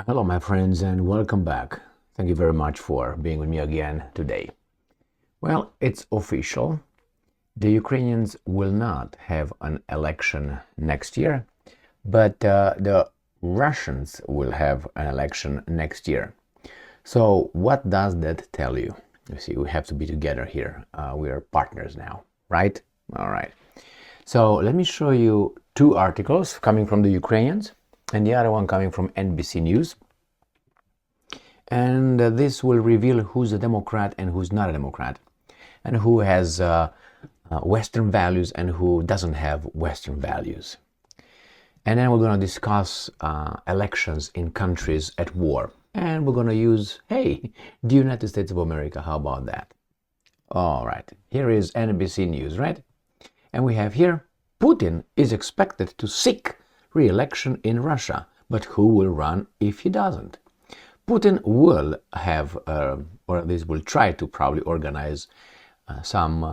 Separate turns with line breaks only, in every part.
Hello, my friends, and welcome back. Thank you very much for being with me again today. Well, it's official. The Ukrainians will not have an election next year, but the Russians will have an election next year. So, what does that tell you? You see, we have to be together here. We are partners now, right? All right. So, let me show you two articles coming from the Ukrainians and the other one coming from NBC News. And this will reveal who's a Democrat and who's not a Democrat, and who has Western values and who doesn't have Western values. And then we're going to discuss elections in countries at war. And we're going to use, hey, the United States of America. How about that? All right, here is NBC News, right? And we have here, Putin is expected to seek re-election in Russia, but who will run if he doesn't? Putin will have, or at least will try to probably organize some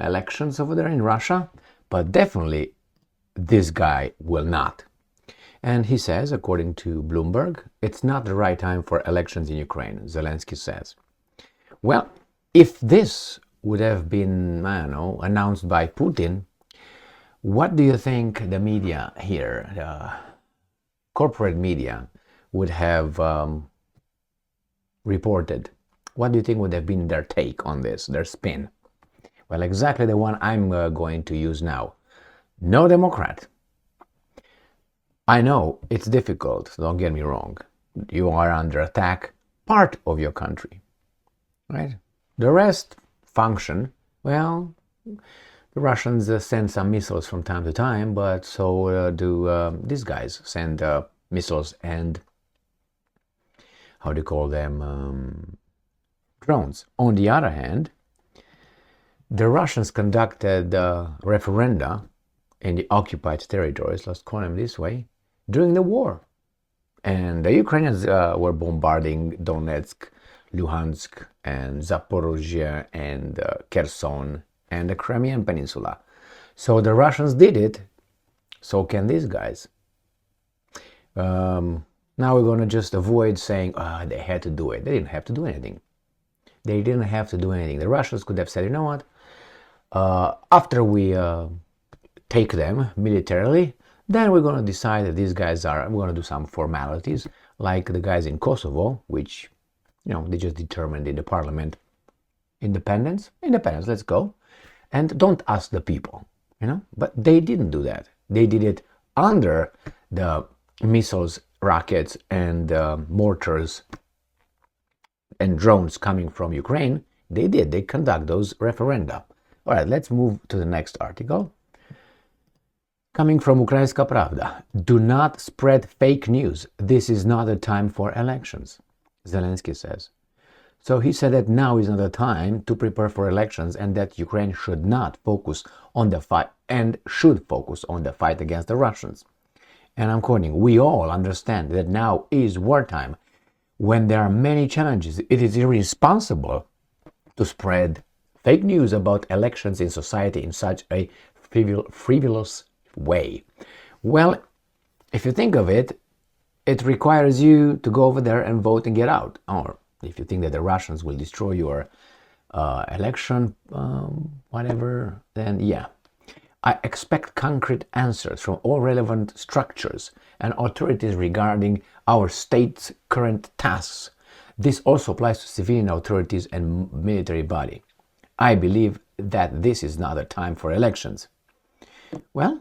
elections over there in Russia, but definitely this guy will not. And he says, according to Bloomberg, it's not the right time for elections in Ukraine, Zelensky says. Well, if this would have been, I don't know, announced by Putin, what do you think the media here, the corporate media, would have reported? What do you think would have been their take on this, their spin? Well, exactly the one I'm going to use now. No Democrat. I know it's difficult, don't get me wrong. You are under attack, part of your country, right? The rest function, well, the Russians send some missiles from time to time, but so do these guys send missiles and, how do you call them, drones. On the other hand, the Russians conducted referenda in the occupied territories, let's call them this way, during the war. And the Ukrainians were bombarding Donetsk, Luhansk, and Zaporozhye, and Kherson, and the Crimean Peninsula. So the Russians did it, so can these guys. Now we're going to just avoid saying, they had to do it. They didn't have to do anything. They didn't have to do anything. The Russians could have said, you know what, after we take them militarily, then we're going to decide that these guys we're going to do some formalities, like the guys in Kosovo, which, they just determined in the parliament, independence, let's go. And don't ask the people, But they didn't do that. They did it under the missiles, rockets, and mortars and drones coming from Ukraine. They conduct those referenda. All right, let's move to the next article. Coming from Ukrainska Pravda. Do not spread fake news. This is not a time for elections, Zelensky says. So he said that now is not the time to prepare for elections and that Ukraine should not focus on the fight and should focus on the fight against the Russians. And I'm quoting, we all understand that now is wartime. When there are many challenges, it is irresponsible to spread fake news about elections in society in such a frivolous way. Well, if you think of it, it requires you to go over there and vote and get out. Or if you think that the Russians will destroy your election, whatever, then yeah. I expect concrete answers from all relevant structures and authorities regarding our state's current tasks. This also applies to civilian authorities and military body. I believe that this is not a time for elections. Well,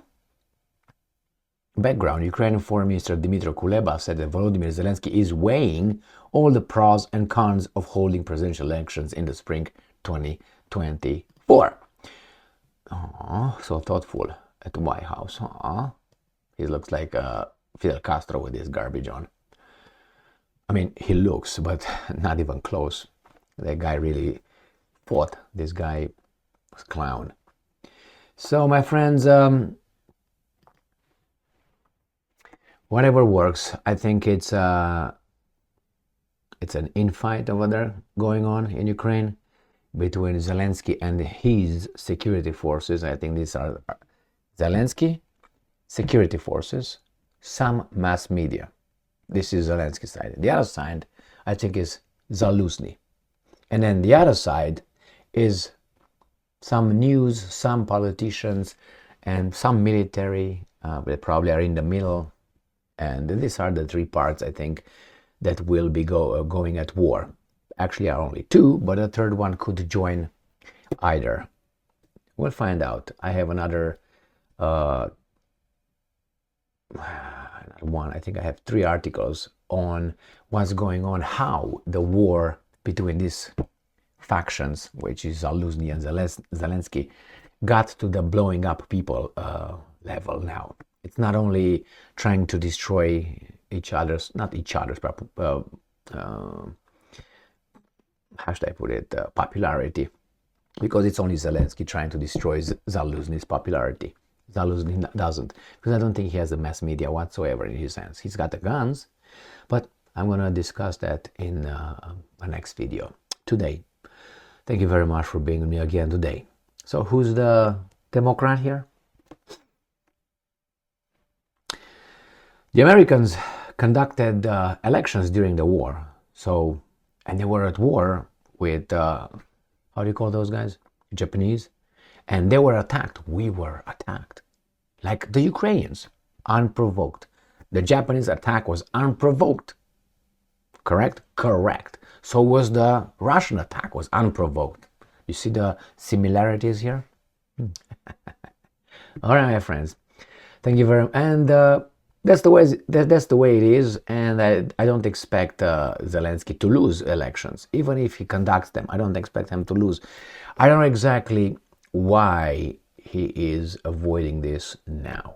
background, Ukrainian Foreign Minister Dmytro Kuleba said that Volodymyr Zelensky is weighing all the pros and cons of holding presidential elections in the spring 2024. Oh, so thoughtful at the White House. He looks like Fidel Castro with his garbage on. I mean, he looks, but not even close. That guy really fought. This guy was a clown. So, my friends, whatever works. I think it's an infight over there going on in Ukraine between Zelensky and his security forces. I think these are Zelensky, security forces, some mass media. This is Zelensky's side. The other side, I think, is Zelensky. And then the other side is some news, some politicians, and some military. They probably are in the middle. And these are the three parts, I think, that will be going at war. Actually, are only two, but a third one could join either. We'll find out. I have another one. I think I have 3 articles on what's going on, how the war between these factions, which is Zelensky and Zelensky, got to the blowing up people level now. It's not only trying to destroy each other's, not each other's, but how should I put it, popularity, because it's only Zelensky trying to destroy Zelensky's popularity. Zelensky doesn't, because I don't think he has the mass media whatsoever in his hands. He's got the guns, but I'm going to discuss that in my next video today. Thank you very much for being with me again today. So who's the Democrat here? The Americans conducted elections during the war. So, and they were at war with, how do you call those guys? Japanese. And they were attacked. We were attacked. Like the Ukrainians, unprovoked. The Japanese attack was unprovoked. Correct? Correct. So was the Russian attack, was unprovoked. You see the similarities here? All right, my friends. Thank you very much. And that's the way it is. And I don't expect Zelensky to lose elections. Even if he conducts them, I don't expect him to lose. I don't know exactly why he is avoiding this now.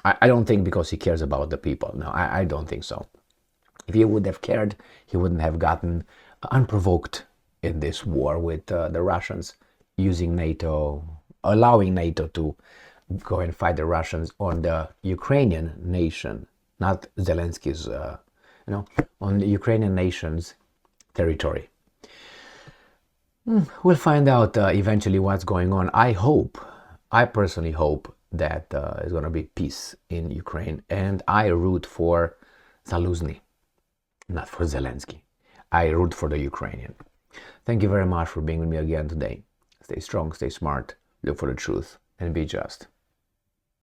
I don't think because he cares about the people. No, I don't think so. If he would have cared, he wouldn't have gotten unprovoked in this war with the Russians, using NATO, allowing NATO to go and fight the Russians on the Ukrainian nation, not Zelensky's, on the Ukrainian nation's territory. We'll find out eventually what's going on. I personally hope that there's going to be peace in Ukraine, and I root for Zelensky, not for Zelensky. I root for the Ukrainian. Thank you very much for being with me again today. Stay strong, stay smart, look for the truth, and be just.